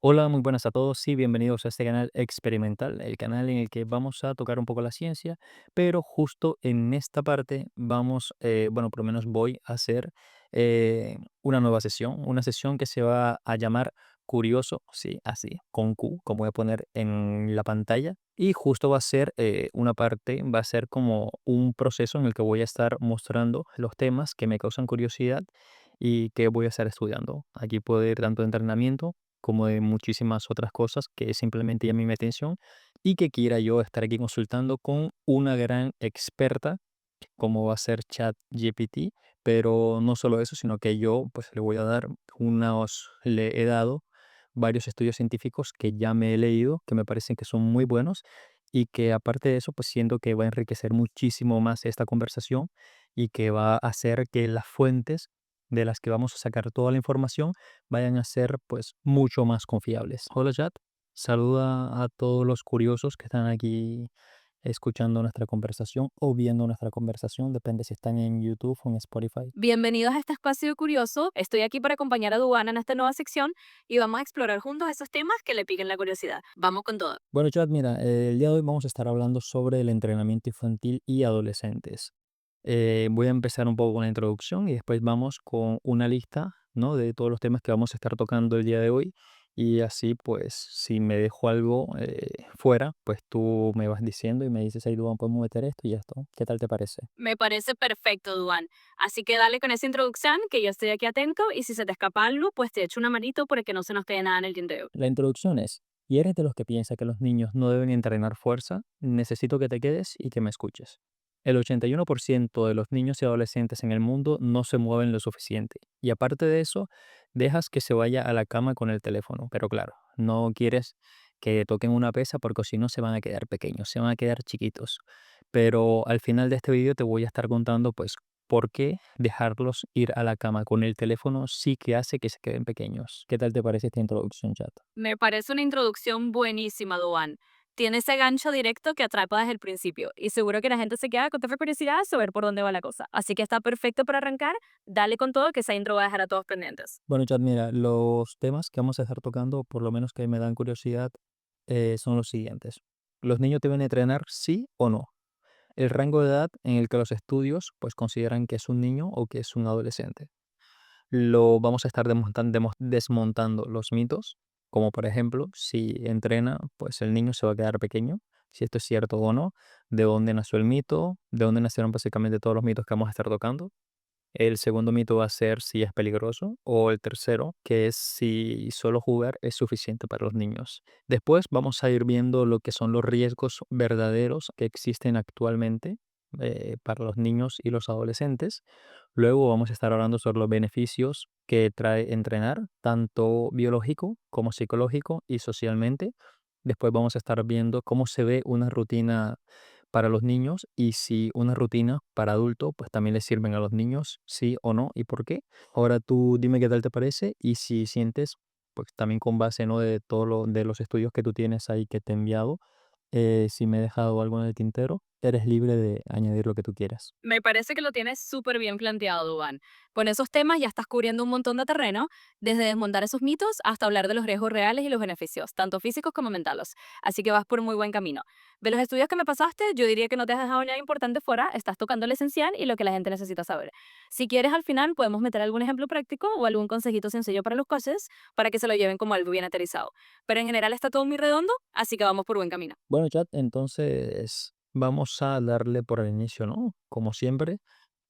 Hola, muy buenas a todos y bienvenidos a este canal experimental, el canal en el que vamos a tocar un poco la ciencia, pero justo en esta parte vamos, bueno, por lo menos voy a hacer una nueva sesión, una sesión que se va a llamar Curioso, sí, así, con Q, como voy a poner en la pantalla, y justo va a ser una parte, va a ser como un proceso en el que voy a estar mostrando los temas que me causan curiosidad y que voy a estar estudiando. Aquí puede ir tanto de entrenamiento como de muchísimas otras cosas que simplemente llamen mi atención y que quiera yo estar aquí consultando con una gran experta como va a ser ChatGPT, pero no solo eso, sino que yo pues le voy a dar le he dado varios estudios científicos que ya me he leído, que me parecen que son muy buenos y que aparte de eso pues siento que va a enriquecer muchísimo más esta conversación y que va a hacer que las fuentes de las que vamos a sacar toda la información vayan a ser pues mucho más confiables. Hola Chat, saluda a todos los curiosos que están aquí escuchando nuestra conversación o viendo nuestra conversación, depende si están en YouTube o en Spotify. Bienvenidos a este espacio curioso. Estoy aquí para acompañar a Duana en esta nueva sección y vamos a explorar juntos esos temas que le piquen la curiosidad. Vamos con todo. Bueno, chat, mira, el día de hoy vamos a estar hablando sobre el entrenamiento infantil y adolescentes. Voy a empezar un poco con la introducción y después vamos con una lista, ¿no? De todos los temas que vamos a estar tocando el día de hoy. Y así, pues, si me dejo algo fuera, pues tú me vas diciendo y me dices, ahí, Duan, podemos meter esto y esto. ¿Qué tal te parece? Me parece perfecto, Duan. Así que dale con esa introducción, que yo estoy aquí atento y si se te escapa algo, pues te echo una manito para que no se nos quede nada en el tintero. La introducción es, ¿y eres de los que piensa que los niños no deben entrenar fuerza? Necesito que te quedes y que me escuches. El 81% de los niños y adolescentes en el mundo no se mueven lo suficiente. Y aparte de eso, dejas que se vaya a la cama con el teléfono. Pero claro, no quieres que toquen una pesa porque si no se van a quedar pequeños, se van a quedar chiquitos. Pero al final de este vídeo te voy a estar contando pues por qué dejarlos ir a la cama con el teléfono sí que hace que se queden pequeños. ¿Qué tal te parece esta introducción, chat? Me parece una introducción buenísima, Duan. Tiene ese gancho directo que atrapa desde el principio y seguro que la gente se queda con toda curiosidad sobre ver por dónde va la cosa. Así que está perfecto para arrancar. Dale con todo que esa intro va a dejar a todos pendientes. Bueno, chat, mira, los temas que vamos a estar tocando, por lo menos que me dan curiosidad, son los siguientes. ¿Los niños deben entrenar sí o no? El rango de edad en el que los estudios pues consideran que es un niño o que es un adolescente. Lo vamos a estar desmontando los mitos, como por ejemplo, si entrena, pues el niño se va a quedar pequeño, si esto es cierto o no, de dónde nació el mito, de dónde nacieron básicamente todos los mitos que vamos a estar tocando. El segundo mito va a ser si es peligroso, o el tercero, que es si solo jugar es suficiente para los niños. Después vamos a ir viendo lo que son los riesgos verdaderos que existen actualmente para los niños y los adolescentes. Luego vamos a estar hablando sobre los beneficios que trae entrenar, tanto biológico como psicológico y socialmente. Después vamos a estar viendo cómo se ve una rutina para los niños y si una rutina para adultos pues también les sirven a los niños, sí o no y por qué. Ahora tú dime qué tal te parece y si sientes pues también con base, ¿no? De todo lo de los estudios que tú tienes ahí que te he enviado, si me he dejado algo en el tintero, eres libre de añadir lo que tú quieras. Me parece que lo tienes súper bien planteado, Dubán. Con esos temas ya estás cubriendo un montón de terreno, desde desmontar esos mitos hasta hablar de los riesgos reales y los beneficios, tanto físicos como mentales. Así que vas por muy buen camino. De los estudios que me pasaste, yo diría que no te has dejado nada importante fuera, estás tocando lo esencial y lo que la gente necesita saber. Si quieres, al final podemos meter algún ejemplo práctico o algún consejito sencillo para los coaches para que se lo lleven como algo bien aterrizado. Pero en general está todo muy redondo, así que vamos por buen camino. Bueno, chat, entonces vamos a darle por el inicio, ¿no? Como siempre,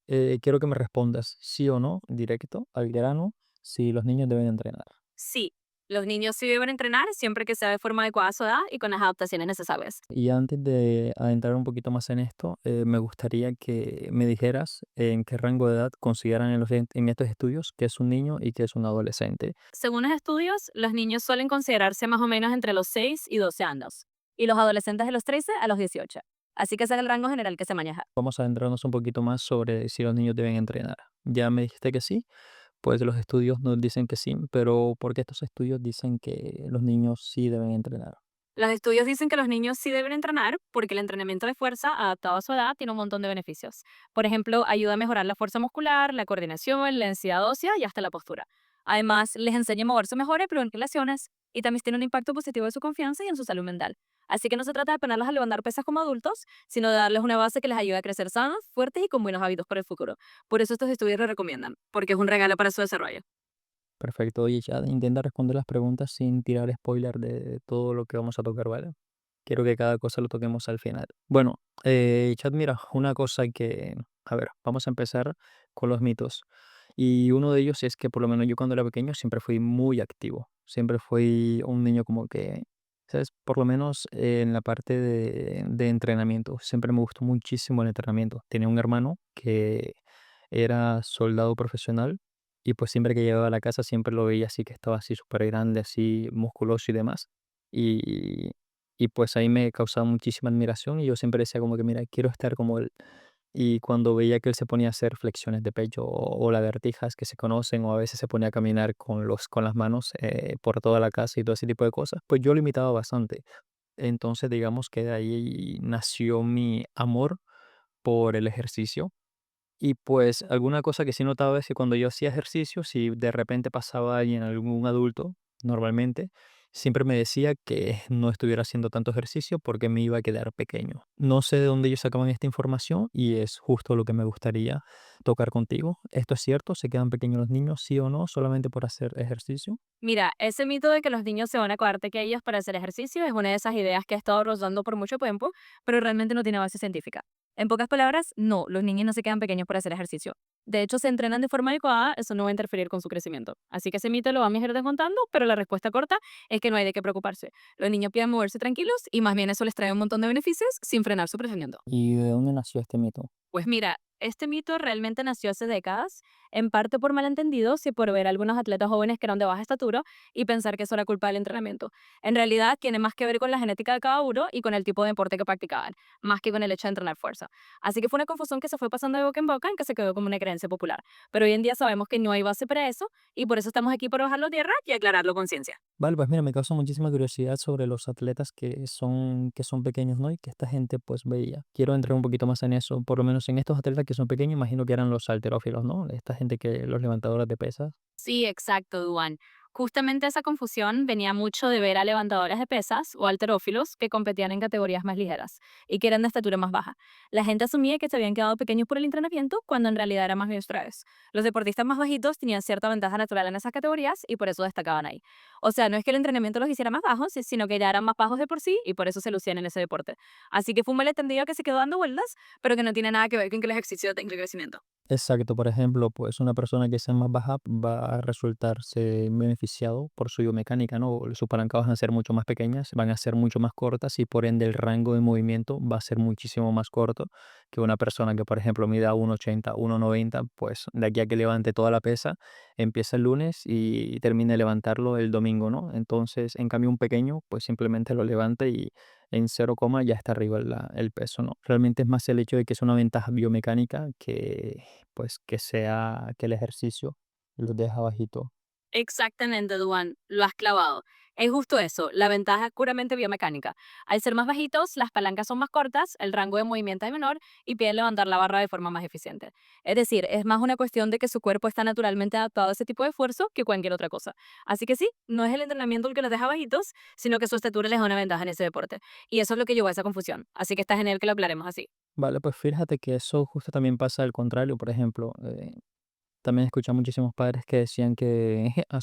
quiero que me respondas sí o no, directo, al grano, si los niños deben entrenar. Sí, los niños sí deben entrenar siempre que sea de forma adecuada a su edad y con las adaptaciones necesarias. Y antes de adentrar un poquito más en esto, me gustaría que me dijeras en qué rango de edad consideran en estos estudios que es un niño y que es un adolescente. Según los estudios, los niños suelen considerarse más o menos entre los 6 y 12 años, y los adolescentes de los 13 a los 18. Así que ese es el rango general que se maneja. Vamos a adentrarnos un poquito más sobre si los niños deben entrenar. Ya me dijiste que sí, pues los estudios nos dicen que sí, pero ¿por qué estos estudios dicen que los niños sí deben entrenar? Los estudios dicen que los niños sí deben entrenar porque el entrenamiento de fuerza adaptado a su edad tiene un montón de beneficios. Por ejemplo, ayuda a mejorar la fuerza muscular, la coordinación, la densidad ósea y hasta la postura. Además, les enseña a moverse mejor y prevenir lesiones. y también tiene un impacto positivo en su confianza y en su salud mental. Así que no se trata de ponerlas a levantar pesas como adultos, sino de darles una base que les ayude a crecer sanos, fuertes y con buenos hábitos para el futuro. Por eso estos estudios lo recomiendan, porque es un regalo para su desarrollo. Perfecto. Oye, Chad, intenta responder las preguntas sin tirar spoiler de todo lo que vamos a tocar, ¿vale? Quiero que cada cosa lo toquemos al final. Bueno, Chad, mira, una cosa que, a ver, vamos a empezar con los mitos. Y uno de ellos es que por lo menos yo cuando era pequeño siempre fui muy activo. Siempre fui un niño como que, ¿sabes? Por lo menos en la parte de entrenamiento. Siempre me gustó muchísimo el entrenamiento. Tenía un hermano que era soldado profesional y pues siempre que llegaba a la casa siempre lo veía así que estaba así súper grande, así musculoso y demás. Y, y pues ahí me causaba muchísima admiración y yo siempre decía como que, mira, quiero estar como él. Y cuando veía que él se ponía a hacer flexiones de pecho o lagartijas que se conocen, o a veces se ponía a caminar con las manos por toda la casa y todo ese tipo de cosas, pues yo lo imitaba bastante. Entonces digamos que de ahí nació mi amor por el ejercicio y pues alguna cosa que sí notaba es que cuando yo hacía ejercicio, si de repente pasaba alguien, algún adulto, normalmente, siempre me decía que no estuviera haciendo tanto ejercicio porque me iba a quedar pequeño. No sé de dónde ellos sacaban esta información y es justo lo que me gustaría tocar contigo. ¿Esto es cierto? ¿Se quedan pequeños los niños, sí o no, solamente por hacer ejercicio? Mira, ese mito de que los niños se van a quedar pequeños para hacer ejercicio es una de esas ideas que ha estado rozando por mucho tiempo, pero realmente no tiene base científica. En pocas palabras, no, los niños no se quedan pequeños para hacer ejercicio. De hecho, se entrenan de forma adecuada, eso no va a interferir con su crecimiento. Así que ese mito lo vamos a ir descontando, pero la respuesta corta es que no hay de qué preocuparse. Los niños pueden moverse tranquilos y más bien eso les trae un montón de beneficios sin frenar su crecimiento. ¿Y de dónde nació este mito? Pues mira, este mito realmente nació hace décadas, en parte por malentendidos y por ver a algunos atletas jóvenes que eran de baja estatura y pensar que eso era culpa del entrenamiento. En realidad, tiene más que ver con la genética de cada uno y con el tipo de deporte que practicaban, más que con el hecho de entrenar fuerza. Así que fue una confusión que se fue pasando de boca en boca en que se quedó como una creencia popular. Pero hoy en día sabemos que no hay base para eso y por eso estamos aquí para bajarlo a tierra y aclararlo con ciencia. Vale, pues mira, me causa muchísima curiosidad sobre los atletas que son pequeños, ¿no? Y que esta gente pues veía. Quiero entrar un poquito más en eso, por lo menos en estos atletas que son pequeños, imagino que eran los halterófilos, ¿no? Esta gente que, los levantadores de pesas. Sí, exacto, Duan. Justamente esa confusión venía mucho de ver a levantadores de pesas o halterófilos que competían en categorías más ligeras y que eran de estatura más baja. La gente asumía que se habían quedado pequeños por el entrenamiento cuando en realidad eran más bien ustedes. Los deportistas más bajitos tenían cierta ventaja natural en esas categorías y por eso destacaban ahí. O sea, no es que el entrenamiento los hiciera más bajos, sino que ya eran más bajos de por sí y por eso se lucían en ese deporte. Así que fue un malentendido que se quedó dando vueltas, pero que no tiene nada que ver con que el ejercicio tenga crecimiento. Exacto, por ejemplo, pues una persona que sea más baja va a resultarse beneficiado por su biomecánica, ¿no? Sus palancas van a ser mucho más pequeñas, van a ser mucho más cortas y por ende el rango de movimiento va a ser muchísimo más corto que una persona que, por ejemplo, mida 1,80, 1,90, pues de aquí a que levante toda la pesa, empieza el lunes y termina de levantarlo el domingo, ¿no? Entonces, en cambio, un pequeño, pues simplemente lo levanta y en 0, ya está arriba el peso, ¿no? Realmente es más el hecho de que es una ventaja biomecánica que pues que sea que el ejercicio los deja bajito. Exactamente, Duan, lo has clavado. Es justo eso, la ventaja es puramente biomecánica. Al ser más bajitos, las palancas son más cortas, el rango de movimiento es menor y pueden levantar la barra de forma más eficiente. Es decir, es más una cuestión de que su cuerpo está naturalmente adaptado a ese tipo de esfuerzo que cualquier otra cosa. Así que sí, no es el entrenamiento el que los deja bajitos, sino que su estatura les da una ventaja en ese deporte. Y eso es lo que llevó a esa confusión. Así que está genial que lo aclaremos así. Vale, pues fíjate que eso justo también pasa al contrario, por ejemplo, también escuché a muchísimos padres que decían que a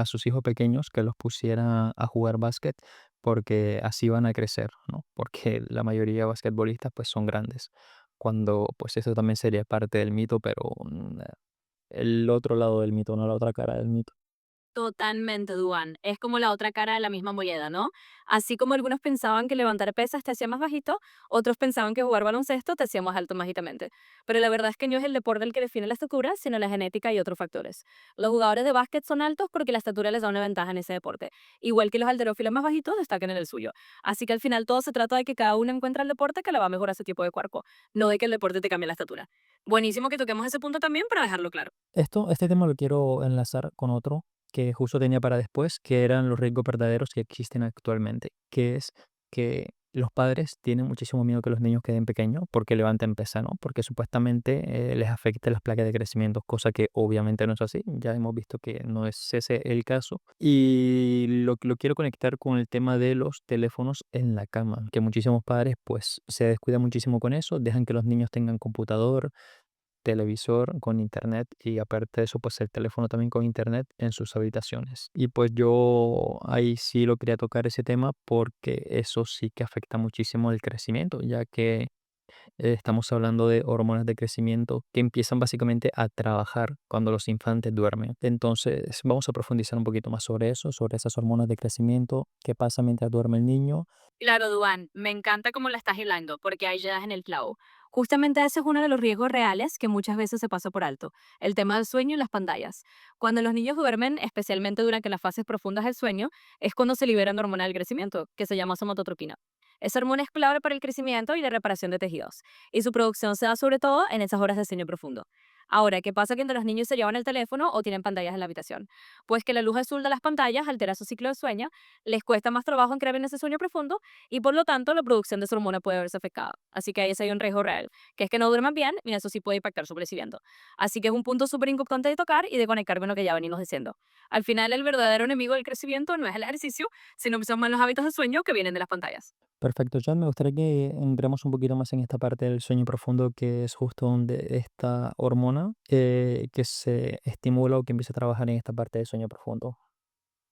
sus hijos pequeños que los pusiera a jugar básquet porque así van a crecer, ¿no? Porque la mayoría de basquetbolistas pues son grandes, cuando pues eso también sería parte del mito, pero el otro lado del mito, no la otra cara del mito. Totalmente, Duan. Es como la otra cara de la misma moneda, ¿no? Así como algunos pensaban que levantar pesas te hacía más bajito, otros pensaban que jugar baloncesto te hacía más alto mágicamente. Pero la verdad es que no es el deporte el que define la estatura, sino la genética y otros factores. Los jugadores de básquet son altos porque la estatura les da una ventaja en ese deporte, igual que los halterófilos más bajitos destacan en el suyo. Así que al final todo se trata de que cada uno encuentre el deporte que le va a mejorar su tipo de cuerpo, no de que el deporte te cambie la estatura. Buenísimo que toquemos ese punto también para dejarlo claro. Este tema lo quiero enlazar con otro que justo tenía para después, que eran los riesgos verdaderos que existen actualmente, que es que Los padres tienen muchísimo miedo que los niños queden pequeños porque levanten pesa, ¿no? Porque supuestamente les afecte las placas de crecimiento, cosa que obviamente no es así. Ya hemos visto que no es ese el caso. Y lo quiero conectar con el tema de los teléfonos en la cama, que muchísimos padres pues se descuidan muchísimo con eso, dejan que los niños tengan computador, televisor con internet y aparte de eso, pues el teléfono también con internet en sus habitaciones. Y pues yo ahí sí lo quería tocar ese tema porque eso sí que afecta muchísimo el crecimiento, ya que estamos hablando de hormonas de crecimiento que empiezan básicamente a trabajar cuando los infantes duermen. Entonces, vamos a profundizar un poquito más sobre eso, sobre esas hormonas de crecimiento, qué pasa mientras duerme el niño. Claro, Duan, me encanta cómo la estás hilando, porque ahí ya das en el clavo. Justamente ese es uno de los riesgos reales que muchas veces se pasa por alto, el tema del sueño y las pantallas. Cuando los niños duermen, especialmente durante las fases profundas del sueño, es cuando se libera una hormona del crecimiento, que se llama somatotropina. Esa hormona es clave para el crecimiento y la reparación de tejidos, y su producción se da sobre todo en esas horas de sueño profundo. Ahora, ¿qué pasa cuando los niños se llevan el teléfono o tienen pantallas en la habitación? Pues que la luz azul de las pantallas altera su ciclo de sueño, les cuesta más trabajo entrar en ese sueño profundo y por lo tanto la producción de esa hormona puede verse afectada. Así que ahí sí hay un riesgo real, que es que no duerman bien y eso sí puede impactar su crecimiento. Así que es un punto súper importante de tocar y de conectar con lo que ya venimos diciendo. Al final, el verdadero enemigo del crecimiento no es el ejercicio, sino que son más los hábitos de sueño que vienen de las pantallas. Perfecto, John. Me gustaría que entremos un poquito más en esta parte del sueño profundo, que es justo donde esta hormona que se estimula o que empieza a trabajar en esta parte del sueño profundo.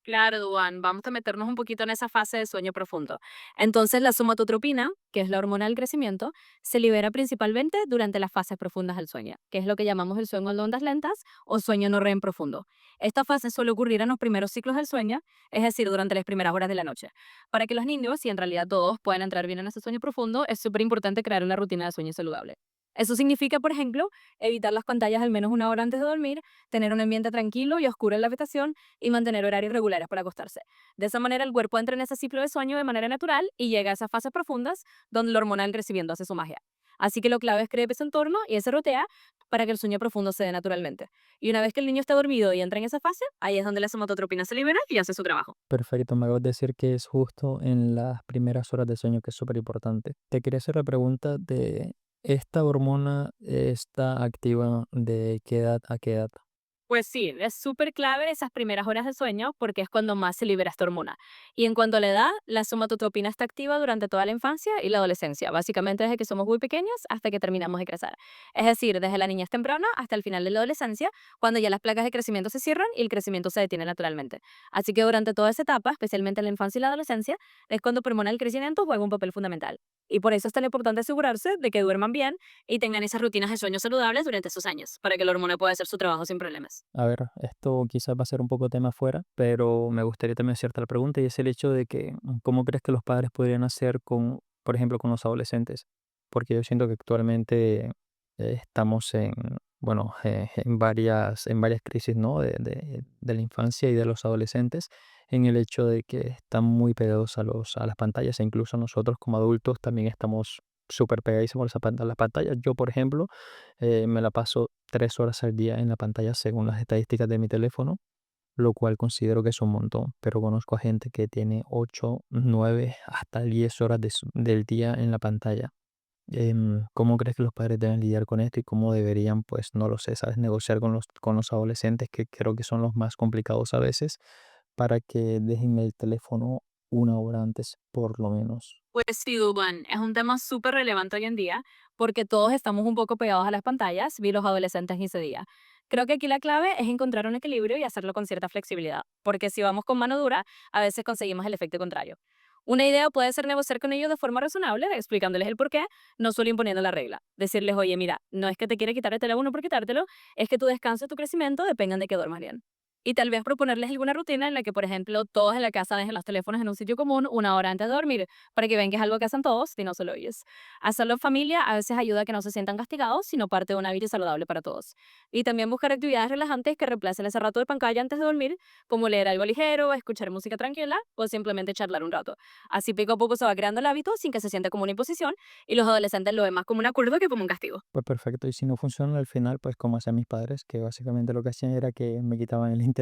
Claro, Duan, vamos a meternos un poquito en esa fase de sueño profundo. Entonces, la somatotropina, que es la hormona del crecimiento, se libera principalmente durante las fases profundas del sueño, que es lo que llamamos el sueño de ondas lentas o sueño no REM profundo. Esta fase suele ocurrir en los primeros ciclos del sueño, es decir, durante las primeras horas de la noche. Para que los niños, y en realidad todos, puedan entrar bien en ese sueño profundo, es súper importante crear una rutina de sueño saludable. Eso significa, por ejemplo, evitar las pantallas al menos una hora antes de dormir, tener un ambiente tranquilo y oscuro en la habitación y mantener horarios regulares para acostarse. De esa manera el cuerpo entra en ese ciclo de sueño de manera natural y llega a esas fases profundas donde la hormona del crecimiento hace su magia. Así que lo clave es crear ese entorno y ese rotea para que el sueño profundo se dé naturalmente. Y una vez que el niño está dormido y entra en esa fase, ahí es donde la somatotropina se libera y hace su trabajo. Perfecto, me acabas de decir que es justo en las primeras horas de sueño, que es súper importante. Te quería hacer la pregunta de, ¿esta hormona está activa de qué edad a qué edad? Pues sí, es súper clave esas primeras horas de sueño porque es cuando más se libera esta hormona. Y en cuanto a la edad, la somatotropina está activa durante toda la infancia y la adolescencia, básicamente desde que somos muy pequeños hasta que terminamos de crecer. Es decir, desde la niñez temprana hasta el final de la adolescencia, cuando ya las placas de crecimiento se cierran y el crecimiento se detiene naturalmente. Así que durante toda esa etapa, especialmente en la infancia y la adolescencia, es cuando la hormona del crecimiento juega un papel fundamental. Y por eso es tan importante asegurarse de que duerman bien y tengan esas rutinas de sueño saludables durante esos años, para que la hormona pueda hacer su trabajo sin problemas. A ver, esto quizás va a ser un poco tema fuera, pero me gustaría también hacerte la pregunta y es el hecho de que, ¿cómo crees que los padres podrían hacer con, por ejemplo, con los adolescentes? Porque yo siento que actualmente estamos en, bueno, en varias crisis, ¿no? De la infancia y de los adolescentes, en el hecho de que están muy pegados a las pantallas e incluso nosotros como adultos también estamos súper pegadísimos a las pantallas. Yo, por ejemplo, me la paso 3 horas al día en la pantalla según las estadísticas de mi teléfono, lo cual considero que es un montón, pero conozco a gente que tiene 8, 9, hasta 10 horas del día en la pantalla. ¿Cómo crees que los padres deben lidiar con esto y cómo deberían, pues, no lo sé, sabes, negociar con los adolescentes, que creo que son los más complicados a veces, para que dejen el teléfono una hora antes, por lo menos? Pues sí, Dubán, es un tema súper relevante hoy en día porque todos estamos un poco pegados a las pantallas, vi los adolescentes en ese día. Creo que aquí la clave es encontrar un equilibrio y hacerlo con cierta flexibilidad, porque si vamos con mano dura, a veces conseguimos el efecto contrario. Una idea puede ser negociar con ellos de forma razonable, explicándoles el por qué, no solo imponiendo la regla. Decirles, oye, mira, no es que te quiere quitar el teléfono por quitártelo, es que tu descanso y tu crecimiento dependen de que duermas bien. Y tal vez proponerles alguna rutina en la que, por ejemplo, todos en la casa dejen los teléfonos en un sitio común una hora antes de dormir, para que vean que es algo que hacen todos y no solo ellos. Hacerlo en familia a veces ayuda a que no se sientan castigados, sino parte de un hábito saludable para todos. Y también buscar actividades relajantes que reemplacen ese rato de pantalla antes de dormir, como leer algo ligero, escuchar música tranquila o simplemente charlar un rato. Así poco a poco se va creando el hábito sin que se sienta como una imposición y los adolescentes lo ven más como un acuerdo que como un castigo. Pues perfecto, y si no funciona al final, pues como hacían mis padres, que básicamente lo que hacían era que me quitaban el internet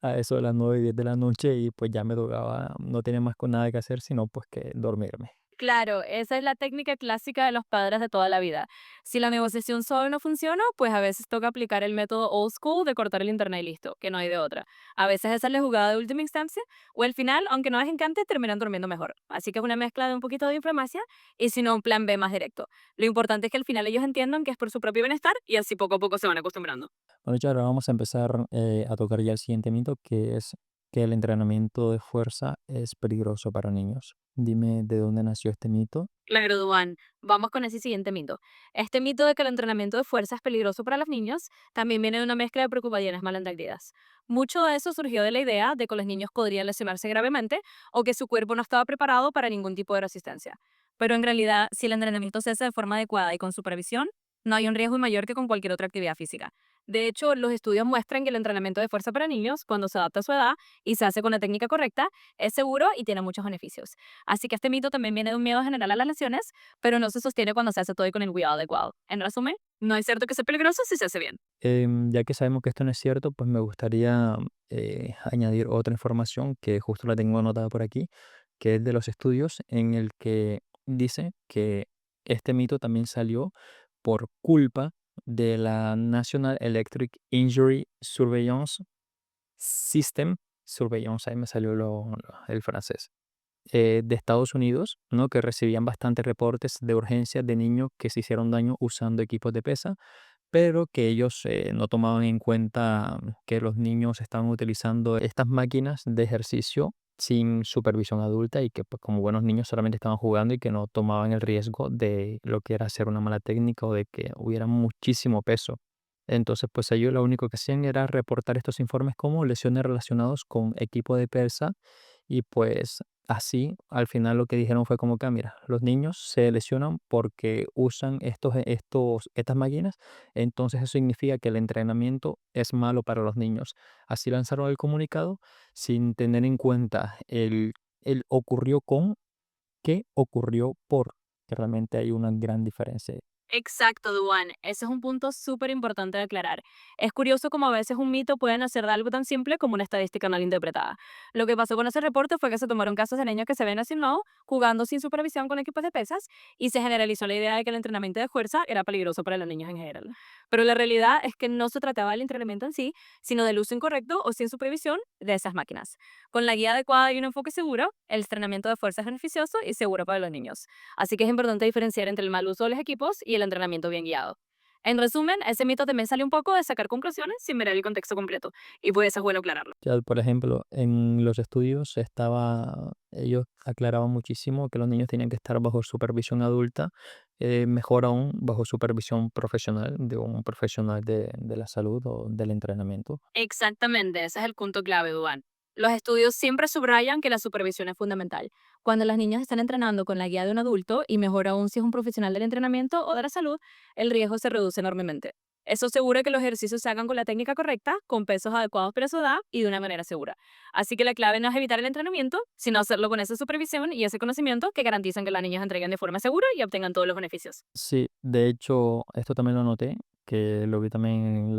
a eso de las 9 y 10 de la noche y pues ya me tocaba, no tenía más con nada que hacer, sino pues que dormirme. Claro, esa es la técnica clásica de los padres de toda la vida. Si la negociación solo no funciona, pues a veces toca aplicar el método old school de cortar el internet y listo, que no hay de otra. A veces esa es la jugada de última instancia, o al final, aunque no les encante, terminan durmiendo mejor. Así que es una mezcla de un poquito de inflamacia y si no, un plan B más directo. Lo importante es que al final ellos entiendan que es por su propio bienestar y así poco a poco se van acostumbrando. Bueno, ya ahora vamos a empezar a tocar ya el siguiente mito, que es que el entrenamiento de fuerza es peligroso para niños. Dime de dónde nació este mito. Claro, Duan. Vamos con ese siguiente mito. Este mito de que el entrenamiento de fuerza es peligroso para los niños también viene de una mezcla de preocupaciones malentendidas. Mucho de eso surgió de la idea de que los niños podrían lesionarse gravemente o que su cuerpo no estaba preparado para ningún tipo de resistencia. Pero en realidad, si el entrenamiento se hace de forma adecuada y con supervisión, no hay un riesgo mayor que con cualquier otra actividad física. De hecho, los estudios muestran que el entrenamiento de fuerza para niños, cuando se adapta a su edad y se hace con la técnica correcta, es seguro y tiene muchos beneficios. Así que este mito también viene de un miedo general a las lesiones, pero no se sostiene cuando se hace todo con el cuidado adecuado. En resumen, no es cierto que sea peligroso si se hace bien. Ya que sabemos que esto no es cierto, pues me gustaría añadir otra información que justo la tengo anotada por aquí, que es de los estudios en el que dice que este mito también salió por culpa de la National Electric Injury Surveillance System, Surveillance, ahí me salió el francés, de Estados Unidos, ¿no? Que recibían bastantes reportes de urgencia de niños que se hicieron daño usando equipos de pesa, pero que ellos no tomaban en cuenta que los niños estaban utilizando estas máquinas de ejercicio sin supervisión adulta y que pues, como buenos niños solamente estaban jugando y que no tomaban el riesgo de lo que era hacer una mala técnica o de que hubiera muchísimo peso. Entonces, pues ellos lo único que hacían era reportar estos informes como lesiones relacionados con equipo de pesa y pues así, al final lo que dijeron fue como que, mira, los niños se lesionan porque usan estas máquinas, entonces eso significa que el entrenamiento es malo para los niños. Así lanzaron el comunicado sin tener en cuenta el ocurrió con, qué ocurrió por, que realmente hay una gran diferencia. Exacto, Duan. Ese es un punto súper importante de aclarar. Es curioso cómo a veces un mito puede nacer de algo tan simple como una estadística mal interpretada. Lo que pasó con ese reporte fue que se tomaron casos de niños que se ven asignados jugando sin supervisión con equipos de pesas y se generalizó la idea de que el entrenamiento de fuerza era peligroso para los niños en general. Pero la realidad es que no se trataba del entrenamiento en sí, sino del uso incorrecto o sin supervisión de esas máquinas. Con la guía adecuada y un enfoque seguro, el entrenamiento de fuerza es beneficioso y seguro para los niños. Así que es importante diferenciar entre el mal uso de los equipos y el entrenamiento bien guiado. En resumen, ese mito también sale un poco de sacar conclusiones sin ver el contexto completo. Y pues eso es bueno aclararlo. Ya, por ejemplo, en los estudios ellos aclaraban muchísimo que los niños tenían que estar bajo supervisión adulta, mejor aún bajo supervisión profesional de un profesional de la salud o del entrenamiento. Exactamente, ese es el punto clave, Duan. Los estudios siempre subrayan que la supervisión es fundamental. Cuando las niñas están entrenando con la guía de un adulto, y mejor aún si es un profesional del entrenamiento o de la salud, el riesgo se reduce enormemente. Eso asegura que los ejercicios se hagan con la técnica correcta, con pesos adecuados para su edad y de una manera segura. Así que la clave no es evitar el entrenamiento, sino hacerlo con esa supervisión y ese conocimiento que garantizan que las niñas entreguen de forma segura y obtengan todos los beneficios. Sí, de hecho, esto también lo noté, que lo vi también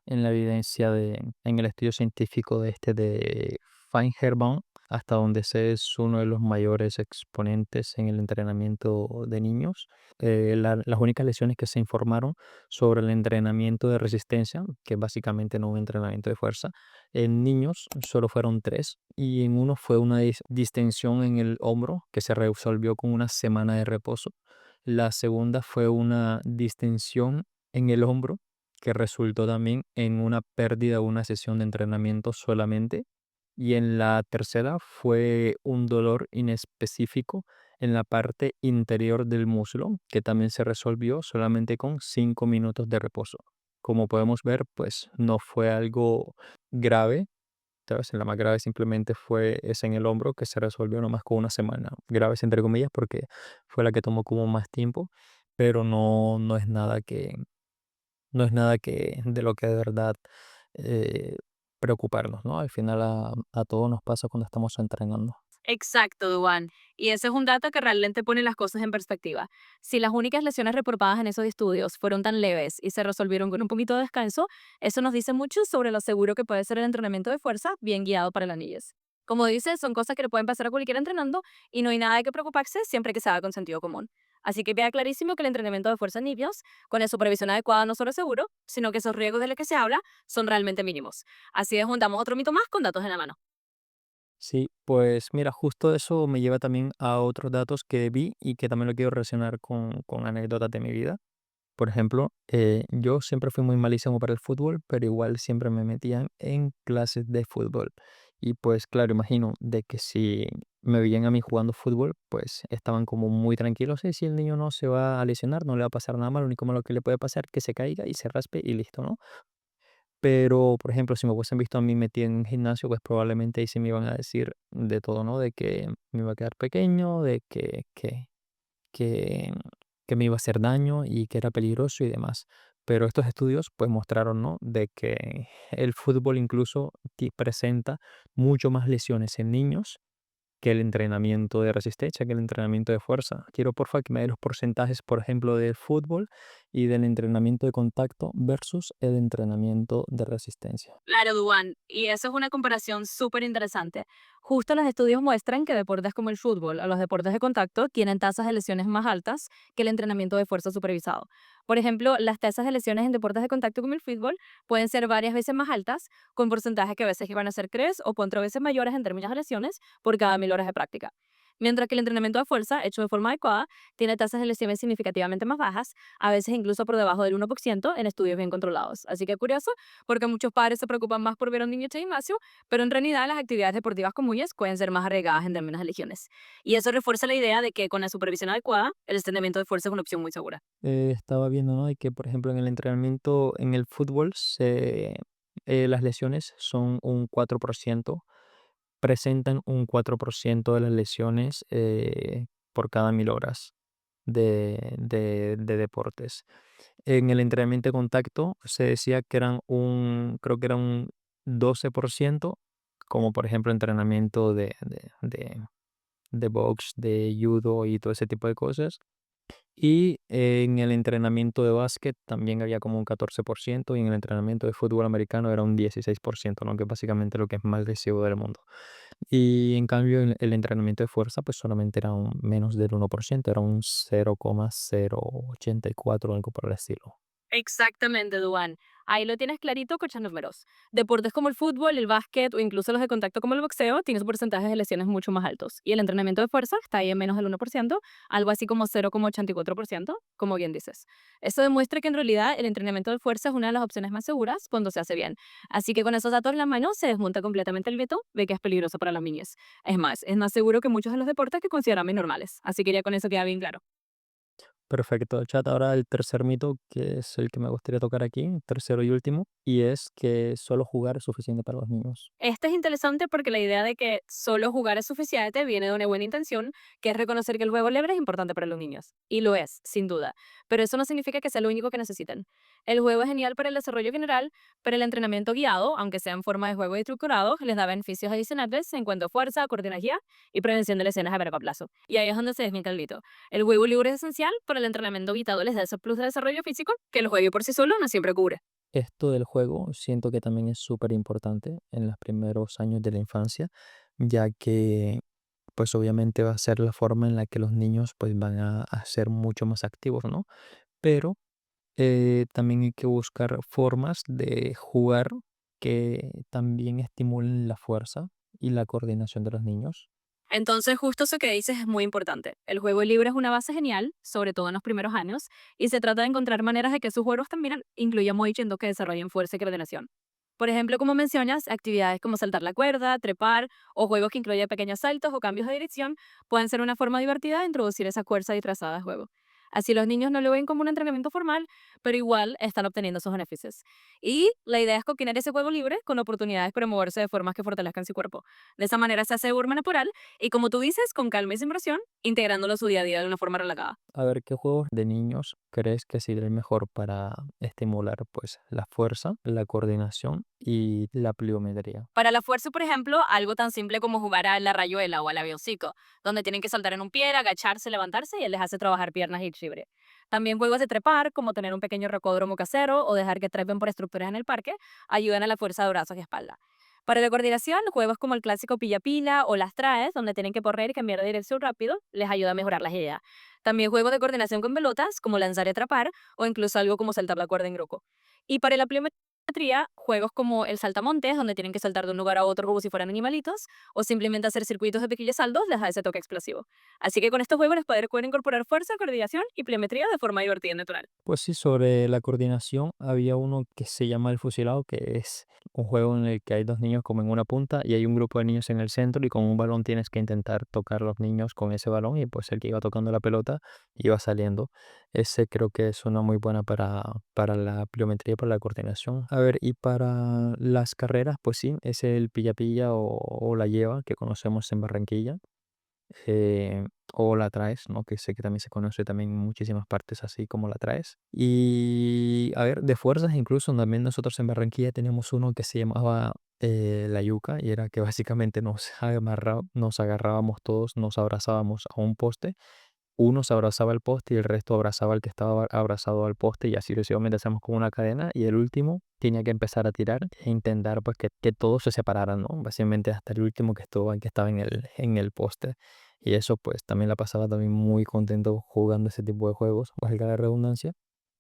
en la evidencia en el estudio científico de Feigenbaum, hasta donde sé es uno de los mayores exponentes en el entrenamiento de niños. Las únicas lesiones que se informaron sobre el entrenamiento de resistencia, que es básicamente no un entrenamiento de fuerza, en niños solo fueron tres y en uno fue una distensión en el hombro que se resolvió con una semana de reposo. La segunda fue una distensión en el hombro que resultó también en una pérdida de una sesión de entrenamiento solamente. Y en la tercera fue un dolor inespecífico en la parte interior del muslo, que también se resolvió solamente con 5 minutos de reposo. Como podemos ver, pues no fue algo grave, ¿sabes? La más grave simplemente fue esa en el hombro que se resolvió nomás con una semana. Graves entre comillas porque fue la que tomó como más tiempo, pero no es nada no es nada que de lo que de verdad eh, preocuparnos, ¿no? Al final a todos nos pasa cuando estamos entrenando. Exacto, Duan. Y ese es un dato que realmente pone las cosas en perspectiva. Si las únicas lesiones reportadas en esos estudios fueron tan leves y se resolvieron con un poquito de descanso, eso nos dice mucho sobre lo seguro que puede ser el entrenamiento de fuerza bien guiado para las niñas. Como dices, son cosas que le pueden pasar a cualquiera entrenando y no hay nada de que preocuparse siempre que se haga con sentido común. Así que queda clarísimo que el entrenamiento de fuerza en niños, con la supervisión adecuada, no solo es seguro, sino que esos riesgos de los que se habla son realmente mínimos. Así es, juntamos otro mito más con datos en la mano. Sí, pues mira, justo eso me lleva también a otros datos que vi y que también lo quiero relacionar con anécdotas de mi vida. Por ejemplo, yo siempre fui muy malísimo para el fútbol, pero igual siempre me metían en clases de fútbol. Y pues claro, imagino de que si me veían a mí jugando fútbol, pues estaban como muy tranquilos. Si el niño no se va a lesionar, no le va a pasar nada malo, lo único malo que le puede pasar es que se caiga y se raspe y listo, ¿no? Pero, por ejemplo, si me hubiesen visto a mí metido en un gimnasio, pues probablemente ahí sí me iban a decir de todo, ¿no? De que me iba a quedar pequeño, de que, que me iba a hacer daño y que era peligroso y demás. Pero estos estudios pues mostraron, ¿no? De que el fútbol incluso presenta mucho más lesiones en niños que el entrenamiento de resistencia, que el entrenamiento de fuerza. Quiero porfa que me dé los porcentajes, por ejemplo, del fútbol y del entrenamiento de contacto versus el entrenamiento de resistencia. Claro, Duan, y eso es una comparación súper interesante. Justo los estudios muestran que deportes como el fútbol o los deportes de contacto tienen tasas de lesiones más altas que el entrenamiento de fuerza supervisado. Por ejemplo, las tasas de lesiones en deportes de contacto como el fútbol pueden ser varias veces más altas, con porcentajes que a veces van a ser 3 o 4 veces mayores en términos de lesiones por cada 1000 horas de práctica. Mientras que el entrenamiento de fuerza, hecho de forma adecuada, tiene tasas de lesiones significativamente más bajas, a veces incluso por debajo del 1% en estudios bien controlados. Así que curioso, porque muchos padres se preocupan más por ver a un niño en gimnasio, pero en realidad las actividades deportivas comunes pueden ser más arriesgadas en términos de lesiones. Y eso refuerza la idea de que con la supervisión adecuada, el entrenamiento de fuerza es una opción muy segura. Estaba viendo, ¿no? De que, por ejemplo, en el entrenamiento en el fútbol las lesiones son un 4%, presentan un 4% de las lesiones por cada 1000 horas de deportes. En el entrenamiento de contacto se decía que creo que era un 12%, como por ejemplo entrenamiento de box, de judo y todo ese tipo de cosas. Y en el entrenamiento de básquet también había como un 14% y en el entrenamiento de fútbol americano era un 16%, ¿no? Que es básicamente lo que es más lesivo del mundo. Y en cambio el entrenamiento de fuerza pues solamente era un menos del 1%, era un 0,084, algo por el estilo. Exactamente, Duan. Ahí lo tienes clarito con números. Deportes como el fútbol, el básquet o incluso los de contacto como el boxeo tienen porcentajes de lesiones mucho más altos. Y el entrenamiento de fuerza está ahí en menos del 1%, algo así como 0,84%, como bien dices. Eso demuestra que en realidad el entrenamiento de fuerza es una de las opciones más seguras cuando se hace bien. Así que con esos datos en la mano se desmonta completamente el mito de que es peligroso para las niñas. Es más seguro que muchos de los deportes que consideramos normales. Así que ya con eso queda bien claro. Perfecto, chat. Ahora el tercer mito, que es el que me gustaría tocar aquí, tercero y último, y es que solo jugar es suficiente para los niños. Este es interesante porque la idea de que solo jugar es suficiente viene de una buena intención, que es reconocer que el juego libre es importante para los niños. Y lo es, sin duda. Pero eso no significa que sea lo único que necesiten. El juego es genial para el desarrollo general, pero el entrenamiento guiado, aunque sea en forma de juego estructurado, les da beneficios adicionales en cuanto a fuerza, coordinación y prevención de lesiones a largo plazo. Y ahí es donde se desmiente el mito. El juego libre es esencial, pero el entrenamiento guiado les da ese plus de desarrollo físico que el juego por sí solo no siempre cubre. Esto del juego siento que también es súper importante en los primeros años de la infancia, ya que pues obviamente va a ser la forma en la que los niños pues van a ser mucho más activos, ¿no? Pero también hay que buscar formas de jugar que también estimulen la fuerza y la coordinación de los niños. Entonces, justo eso que dices es muy importante. El juego libre es una base genial, sobre todo en los primeros años, y se trata de encontrar maneras de que sus juegos también incluyan movimientos que desarrollen fuerza y coordinación. Por ejemplo, como mencionas, actividades como saltar la cuerda, trepar o juegos que incluyen pequeños saltos o cambios de dirección pueden ser una forma divertida de introducir esa fuerza disfrazada de juego. Así los niños no lo ven como un entrenamiento formal, pero igual están obteniendo sus beneficios. Y la idea es combinar ese juego libre con oportunidades para moverse de formas que fortalezcan su cuerpo. De esa manera se hace de forma natural y, como tú dices, con calma y sin presión, integrándolo a su día a día de una forma relajada. A ver, ¿qué juegos de niños crees que sirven mejor para estimular, pues, la fuerza, la coordinación y la pliometría? Para la fuerza, por ejemplo, algo tan simple como jugar a la rayuela o al avioncito, donde tienen que saltar en un pie, agacharse, levantarse y él les hace trabajar piernas y equilibrio. También juegos de trepar, como tener un pequeño rocódromo casero o dejar que trepen por estructuras en el parque, ayudan a la fuerza de brazos y espalda. Para la coordinación, juegos como el clásico pilla-pila o las traes, donde tienen que correr y cambiar de dirección rápido, les ayuda a mejorar las ideas. También juegos de coordinación con pelotas, como lanzar y atrapar, o incluso algo como saltar la cuerda en grupo. Y para la geometría, juegos como el saltamontes, donde tienen que saltar de un lugar a otro como si fueran animalitos, o simplemente hacer circuitos de pequeños saldos, les da ese toque explosivo. Así que con estos juegos los padres pueden incorporar fuerza, coordinación y pliometría de forma divertida y natural. Pues sí, sobre la coordinación había uno que se llama El Fusilado, que es un juego en el que hay dos niños como en una punta y hay un grupo de niños en el centro y con un balón tienes que intentar tocar a los niños con ese balón y pues el que iba tocando la pelota iba saliendo. Ese creo que es una muy buena para la pliometría y para la coordinación. A ver, y para las carreras, pues sí, es el pilla-pilla o la lleva que conocemos en Barranquilla, eh, o la traes, ¿no? Que sé que también se conoce también en muchísimas partes así como la traes. Y a ver, de fuerzas incluso también nosotros en Barranquilla teníamos uno que se llamaba la yuca y era que básicamente nos agarrábamos todos, nos abrazábamos a un poste, uno se abrazaba al poste y el resto abrazaba al que estaba abrazado al poste y así sucesivamente hacemos como una cadena y el último tenía que empezar a tirar e intentar pues que todos se separaran, ¿no? Básicamente hasta el último que estaba en el poste. Y eso pues también la pasaba también muy contento jugando ese tipo de juegos, valga la redundancia.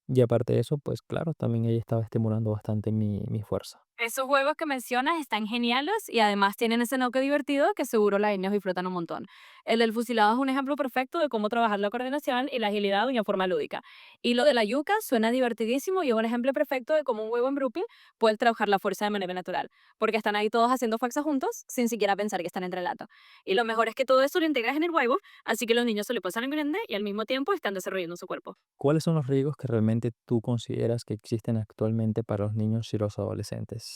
Y aparte de eso, pues claro, también ella estaba estimulando bastante mi fuerza. Esos juegos que mencionas están geniales y además tienen ese noque divertido que seguro las niños disfrutan un montón. El del fusilado es un ejemplo perfecto de cómo trabajar la coordinación y la agilidad de una forma lúdica. Y lo de la yuca suena divertidísimo y es un ejemplo perfecto de cómo un juego en grouping puede trabajar la fuerza de manera natural, porque están ahí todos haciendo fuerza juntos sin siquiera pensar que están entre lato. Y lo mejor es que todo eso lo integras en el juego, así que los niños se lo pasan en grande y al mismo tiempo están desarrollando su cuerpo. ¿Cuáles son los riesgos que realmente tú consideras que existen actualmente para los niños y los adolescentes?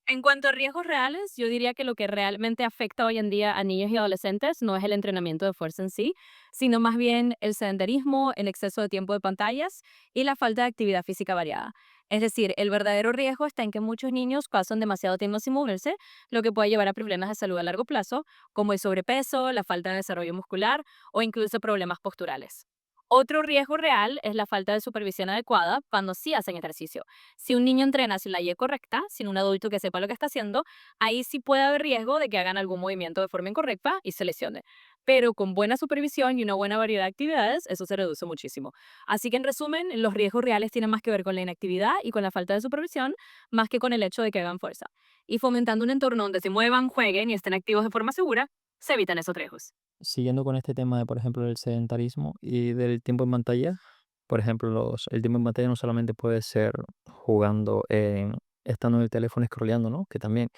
En cuanto a riesgos reales, yo diría que lo que realmente afecta hoy en día a niños y adolescentes no es el entrenamiento de fuerza en sí, sino más bien el sedentarismo, el exceso de tiempo de pantallas y la falta de actividad física variada. Es decir, el verdadero riesgo está en que muchos niños pasan demasiado tiempo sin moverse, lo que puede llevar a problemas de salud a largo plazo, como el sobrepeso, la falta de desarrollo muscular o incluso problemas posturales. Otro riesgo real es la falta de supervisión adecuada cuando sí hacen ejercicio. Si un niño entrena sin la guía correcta, sin un adulto que sepa lo que está haciendo, ahí sí puede haber riesgo de que hagan algún movimiento de forma incorrecta y se lesione. Pero con buena supervisión y una buena variedad de actividades, eso se reduce muchísimo. Así que en resumen, los riesgos reales tienen más que ver con la inactividad y con la falta de supervisión, más que con el hecho de que hagan fuerza. Y fomentando un entorno donde se muevan, jueguen y estén activos de forma segura, se evitan esos riesgos. Siguiendo con este tema de, por ejemplo, del sedentarismo y del tiempo en pantalla, por ejemplo, el tiempo en pantalla no solamente puede ser jugando, estando en el teléfono scrolleando, ¿no? Que también,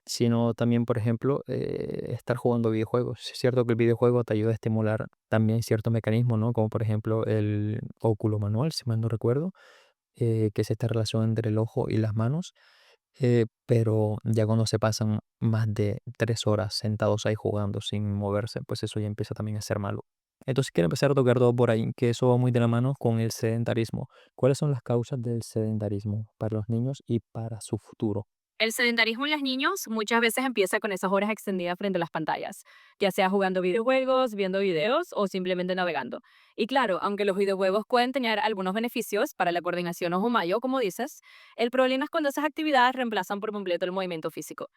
sino también, por ejemplo, estar jugando videojuegos. Es cierto que el videojuego te ayuda a estimular también ciertos mecanismos, ¿no? Como por ejemplo el óculo manual, si mal no recuerdo, que es esta relación entre el ojo y las manos. Pero ya cuando se pasan más de 3 horas sentados ahí jugando sin moverse, pues eso ya empieza también a ser malo. Entonces quiero empezar a tocar todo por ahí, que eso va muy de la mano con el sedentarismo. ¿Cuáles son las causas del sedentarismo para los niños y para su futuro? El sedentarismo en los niños muchas veces empieza con esas horas extendidas frente a las pantallas, ya sea jugando videojuegos, viendo videos o simplemente navegando. Y claro, aunque los videojuegos pueden tener algunos beneficios para la coordinación ojo-mayo, como dices, el problema es cuando esas actividades reemplazan por completo el movimiento físico.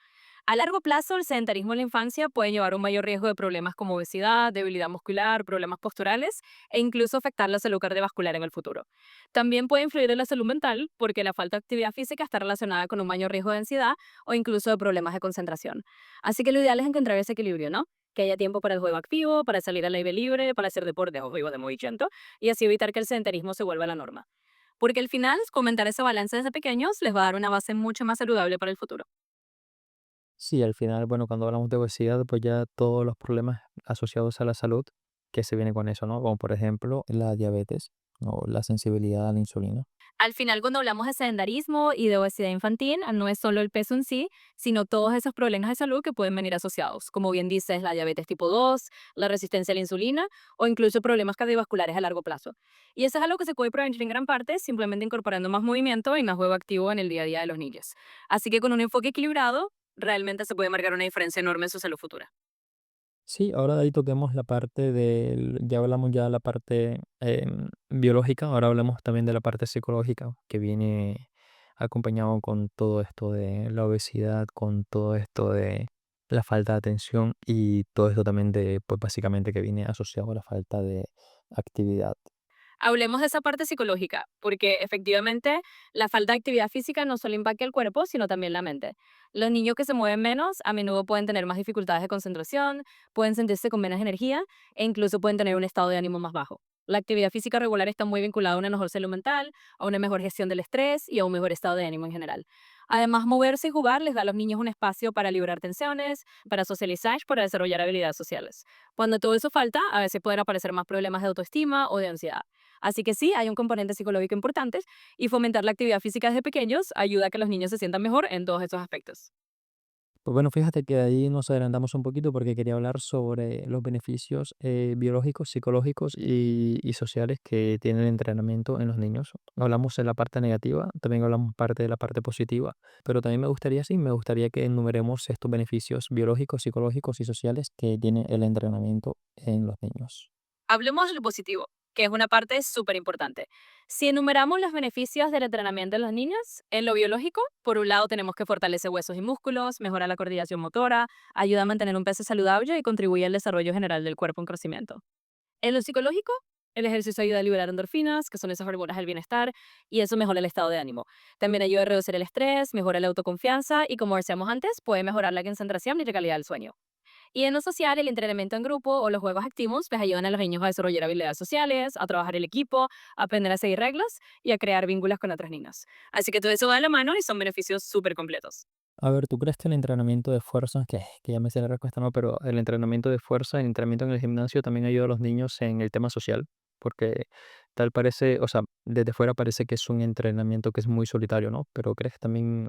A largo plazo, el sedentarismo en la infancia puede llevar a un mayor riesgo de problemas como obesidad, debilidad muscular, problemas posturales e incluso afectar la salud cardiovascular en el futuro. También puede influir en la salud mental porque la falta de actividad física está relacionada con un mayor riesgo de ansiedad o incluso de problemas de concentración. Así que lo ideal es encontrar ese equilibrio, ¿no? Que haya tiempo para el juego activo, para salir al aire libre, para hacer deporte o juego de movimiento y así evitar que el sedentarismo se vuelva la norma. Porque al final, comentar ese balance desde pequeños les va a dar una base mucho más saludable para el futuro. Sí, al final, bueno, cuando hablamos de obesidad, pues ya todos los problemas asociados a la salud que se viene con eso, ¿no? Como por ejemplo la diabetes, o la sensibilidad a la insulina. Al final, cuando hablamos de sedentarismo y de obesidad infantil, no es solo el peso en sí, sino todos esos problemas de salud que pueden venir asociados, como bien dices, la diabetes tipo 2, la resistencia a la insulina o incluso problemas cardiovasculares a largo plazo. Y eso es algo que se puede prevenir en gran parte simplemente incorporando más movimiento y más juego activo en el día a día de los niños. Así que con un enfoque equilibrado, realmente se puede marcar una diferencia enorme en su salud futura. Sí, ahora de ahí toquemos la parte del, ya hablamos ya de la parte biológica, ahora hablamos también de la parte psicológica, que viene acompañado con todo esto de la obesidad, con todo esto de la falta de atención y todo esto también de, pues básicamente que viene asociado a la falta de actividad. Hablemos de esa parte psicológica, porque efectivamente la falta de actividad física no solo impacta el cuerpo, sino también la mente. Los niños que se mueven menos a menudo pueden tener más dificultades de concentración, pueden sentirse con menos energía e incluso pueden tener un estado de ánimo más bajo. La actividad física regular está muy vinculada a una mejor salud mental, a una mejor gestión del estrés y a un mejor estado de ánimo en general. Además, moverse y jugar les da a los niños un espacio para liberar tensiones, para socializar, para desarrollar habilidades sociales. Cuando todo eso falta, a veces pueden aparecer más problemas de autoestima o de ansiedad. Así que sí, hay un componente psicológico importante y fomentar la actividad física desde pequeños ayuda a que los niños se sientan mejor en todos esos aspectos. Pues bueno, fíjate que ahí nos adelantamos un poquito porque quería hablar sobre los beneficios biológicos, psicológicos y sociales que tiene el entrenamiento en los niños. Hablamos de la parte negativa, también hablamos parte de la parte positiva, pero también me gustaría, sí, me gustaría que enumeremos estos beneficios biológicos, psicológicos y sociales que tiene el entrenamiento en los niños. Hablemos de lo positivo, que es una parte súper importante. Si enumeramos los beneficios del entrenamiento en los niños, en lo biológico, por un lado tenemos que fortalecer huesos y músculos, mejora la coordinación motora, ayuda a mantener un peso saludable y contribuye al desarrollo general del cuerpo en crecimiento. En lo psicológico, el ejercicio ayuda a liberar endorfinas, que son esas hormonas del bienestar, y eso mejora el estado de ánimo. También ayuda a reducir el estrés, mejora la autoconfianza y, como decíamos antes, puede mejorar la concentración y la calidad del sueño. Y en lo social, el entrenamiento en grupo o los juegos activos pues ayudan a los niños a desarrollar habilidades sociales, a trabajar el equipo, a aprender a seguir reglas y a crear vínculos con otros niños. Así que todo eso va de la mano y son beneficios súper completos. A ver, ¿tú crees que el entrenamiento de fuerza, que ya me sé la respuesta, no, pero el entrenamiento de fuerza, el entrenamiento en el gimnasio también ayuda a los niños en el tema social? Porque tal parece, o sea, desde fuera parece que es un entrenamiento que es muy solitario, ¿no? Pero ¿crees que también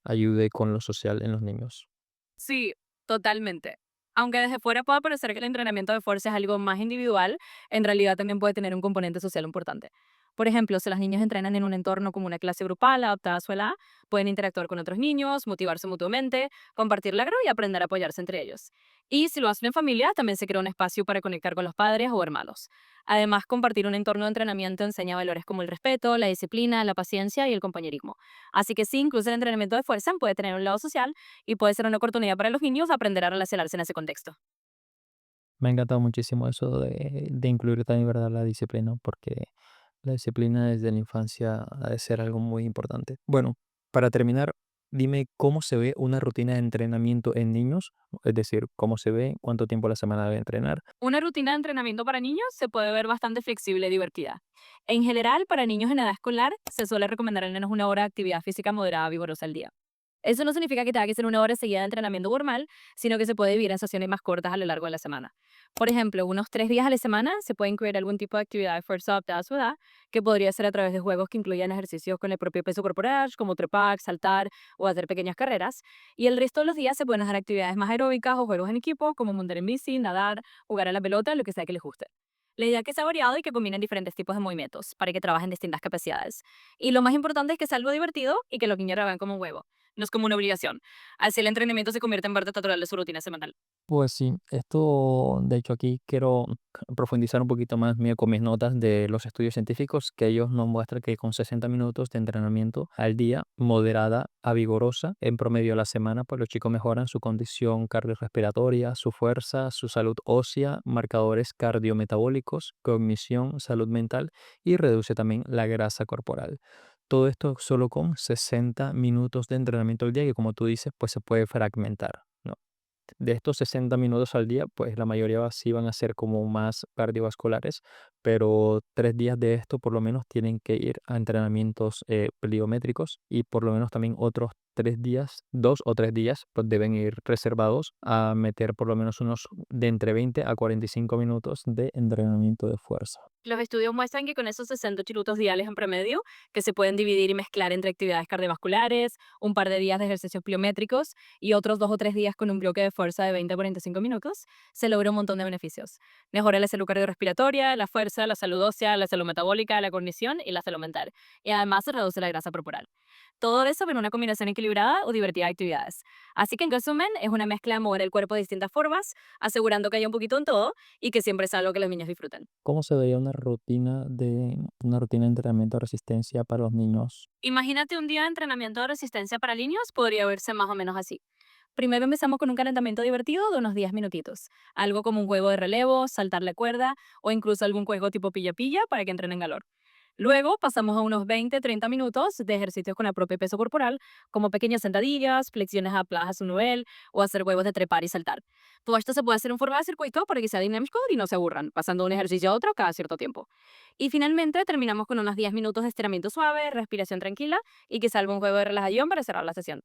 ayude con lo social en los niños? Sí, totalmente. Aunque desde fuera pueda parecer que el entrenamiento de fuerza es algo más individual, en realidad también puede tener un componente social importante. Por ejemplo, si los niños entrenan en un entorno como una clase grupal adaptada a su edad, pueden interactuar con otros niños, motivarse mutuamente, compartir logros y aprender a apoyarse entre ellos. Y si lo hacen en familia, también se crea un espacio para conectar con los padres o hermanos. Además, compartir un entorno de entrenamiento enseña valores como el respeto, la disciplina, la paciencia y el compañerismo. Así que sí, incluso el entrenamiento de fuerza puede tener un lado social y puede ser una oportunidad para los niños aprender a relacionarse en ese contexto. Me ha encantado muchísimo eso de incluir también, ¿verdad?, la disciplina, porque la disciplina desde la infancia ha de ser algo muy importante. Bueno, para terminar, dime cómo se ve una rutina de entrenamiento en niños, es decir, cómo se ve, cuánto tiempo a la semana debe entrenar. Una rutina de entrenamiento para niños se puede ver bastante flexible y divertida. En general, para niños en edad escolar, se suele recomendar al menos una hora de actividad física moderada vigorosa al día. Eso no significa que tenga que ser una hora seguida de entrenamiento normal, sino que se puede dividir en sesiones más cortas a lo largo de la semana. Por ejemplo, unos 3 días a la semana se puede incluir algún tipo de actividad de fuerza adaptada a su edad, que podría ser a través de juegos que incluyan ejercicios con el propio peso corporal, como trepar, saltar o hacer pequeñas carreras. Y el resto de los días se pueden hacer actividades más aeróbicas o juegos en equipo, como montar en bici, nadar, jugar a la pelota, lo que sea que les guste. La idea es que sea variado y que combinen diferentes tipos de movimientos para que trabajen distintas capacidades. Y lo más importante es que sea algo divertido y que los niños lo vean como un juego, no es como una obligación. Así el entrenamiento se convierte en parte natural de su rutina semanal. Pues sí, esto, de hecho, aquí quiero profundizar un poquito más con mis notas de los estudios científicos, que ellos nos muestran que con 60 minutos de entrenamiento al día, moderada a vigorosa, en promedio a la semana, pues los chicos mejoran su condición cardiorrespiratoria, su fuerza, su salud ósea, marcadores cardiometabólicos, cognición, salud mental y reduce también la grasa corporal. Todo esto solo con 60 minutos de entrenamiento al día, que como tú dices, pues se puede fragmentar, ¿no? De estos 60 minutos al día, pues la mayoría sí van a ser como más cardiovasculares, pero 3 días de esto por lo menos tienen que ir a entrenamientos pliométricos y por lo menos también otros 3 días, 2 o 3 días, pues deben ir reservados a meter por lo menos unos de entre 20 a 45 minutos de entrenamiento de fuerza. Los estudios muestran que con esos 60 minutos diarios en promedio, que se pueden dividir y mezclar entre actividades cardiovasculares, un par de días de ejercicios pliométricos y otros 2 o 3 días con un bloque de fuerza de 20 a 45 minutos, se logra un montón de beneficios. Mejora la salud cardiorrespiratoria, la fuerza, la salud ósea, la salud metabólica, la cognición y la salud mental. Y además se reduce la grasa corporal. Todo eso en una combinación equilibrada o divertida de actividades. Así que en resumen, es una mezcla de mover el cuerpo de distintas formas, asegurando que haya un poquito en todo y que siempre sea algo que los niños disfruten. ¿Cómo se veía una rutina de entrenamiento de resistencia para los niños? Imagínate un día de entrenamiento de resistencia para niños, podría verse más o menos así. Primero empezamos con un calentamiento divertido de unos 10 minutitos, algo como un juego de relevo, saltar la cuerda o incluso algún juego tipo pilla-pilla para que entrenen calor. Luego pasamos a unos 20 a 30 minutos de ejercicios con el propio peso corporal, como pequeñas sentadillas, flexiones adaptadas a su nivel o hacer juegos de trepar y saltar. Todo esto se puede hacer en forma de circuito para que sea dinámico y no se aburran, pasando de un ejercicio a otro cada cierto tiempo. Y finalmente terminamos con unos 10 minutos de estiramiento suave, respiración tranquila y quizá algún juego de relajación para cerrar la sesión.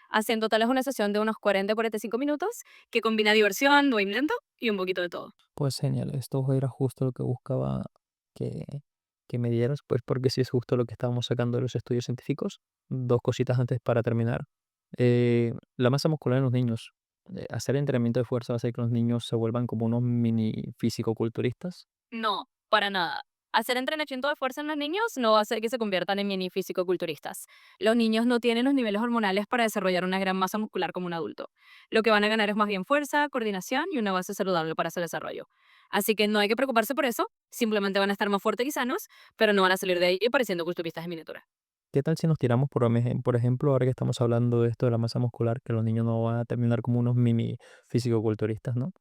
Así en total es una sesión de unos 40 a 45 minutos que combina diversión, movimiento y un poquito de todo. Pues genial, esto era justo lo que buscaba que, que me dieras, pues porque sí es justo lo que estábamos sacando de los estudios científicos. Dos cositas antes para terminar. La masa muscular en los niños. Hacer entrenamiento de fuerza va a hacer que los niños se vuelvan como unos mini fisicoculturistas. No, para nada. Hacer entrenamiento de fuerza en los niños no va a hacer que se conviertan en mini físico-culturistas. Los niños no tienen los niveles hormonales para desarrollar una gran masa muscular como un adulto. Lo que van a ganar es más bien fuerza, coordinación y una base saludable para su desarrollo. Así que no hay que preocuparse por eso, simplemente van a estar más fuertes y sanos, pero no van a salir de ahí pareciendo culturistas en miniatura. ¿Qué tal si nos tiramos por ejemplo, ahora que estamos hablando de esto de la masa muscular, que los niños no van a terminar como unos mini fisicoculturistas, ¿no?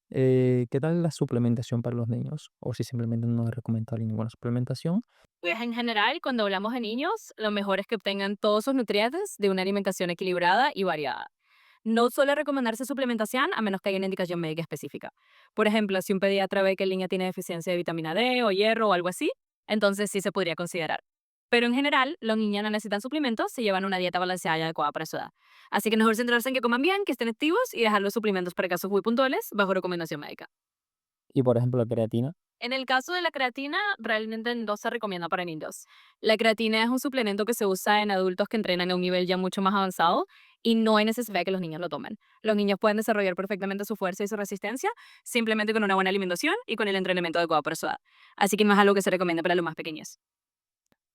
¿Qué tal la suplementación para los niños? O si simplemente no es recomendable ninguna suplementación. Pues en general, cuando hablamos de niños, lo mejor es que obtengan todos sus nutrientes de una alimentación equilibrada y variada. No suele recomendarse suplementación a menos que haya una indicación médica específica. Por ejemplo, si un pediatra ve que el niño tiene deficiencia de vitamina D o hierro o algo así, entonces sí se podría considerar. Pero en general, los niños no necesitan suplementos si llevan una dieta balanceada y adecuada para su edad. Así que es mejor centrarse en que coman bien, que estén activos y dejar los suplementos para casos muy puntuales bajo recomendación médica. Y, por ejemplo, la creatina. En el caso de la creatina, realmente no se recomienda para niños. La creatina es un suplemento que se usa en adultos que entrenan a un nivel ya mucho más avanzado y no hay necesidad de que los niños lo tomen. Los niños pueden desarrollar perfectamente su fuerza y su resistencia simplemente con una buena alimentación y con el entrenamiento adecuado para su edad. Así que no es algo que se recomienda para los más pequeños.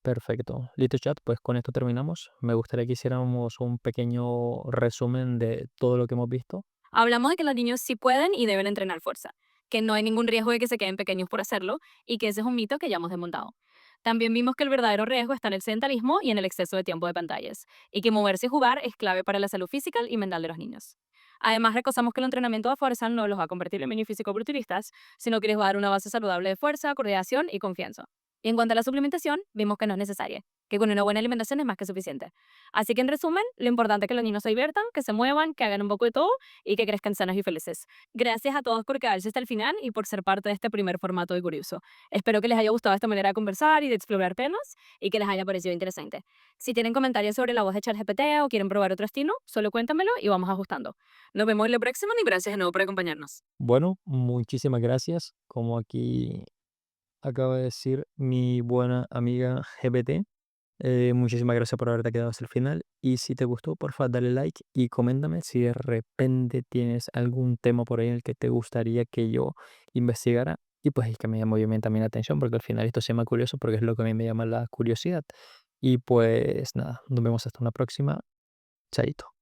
Perfecto. Listo, chat, pues con esto terminamos. Me gustaría que hiciéramos un pequeño resumen de todo lo que hemos visto. Hablamos de que los niños sí pueden y deben entrenar fuerza, que no hay ningún riesgo de que se queden pequeños por hacerlo y que ese es un mito que ya hemos desmontado. También vimos que el verdadero riesgo está en el sedentarismo y en el exceso de tiempo de pantallas, y que moverse y jugar es clave para la salud física y mental de los niños. Además, recordamos que el entrenamiento de fuerza no los va a convertir en mini físico-culturistas, sino que les va a dar una base saludable de fuerza, coordinación y confianza. Y en cuanto a la suplementación, vimos que no es necesaria, que con una buena alimentación es más que suficiente. Así que en resumen, lo importante es que los niños se diviertan, que se muevan, que hagan un poco de todo y que crezcan sanos y felices. Gracias a todos por quedarse hasta el final y por ser parte de este primer formato de Curioso. Espero que les haya gustado esta manera de conversar y de explorar temas y que les haya parecido interesante. Si tienen comentarios sobre la voz de ChatGPT o quieren probar otro estilo, solo cuéntamelo y vamos ajustando. Nos vemos en la próxima y gracias de nuevo por acompañarnos. Bueno, muchísimas gracias. Como aquí acaba de decir mi buena amiga GPT, muchísimas gracias por haberte quedado hasta el final. Y si te gustó, porfa, dale like y coméntame si de repente tienes algún tema por ahí en el que te gustaría que yo investigara. Y pues es que me llama obviamente también la atención, porque al final esto se llama curioso, porque es lo que a mí me llama la curiosidad. Y pues nada, nos vemos hasta una próxima. Chaito.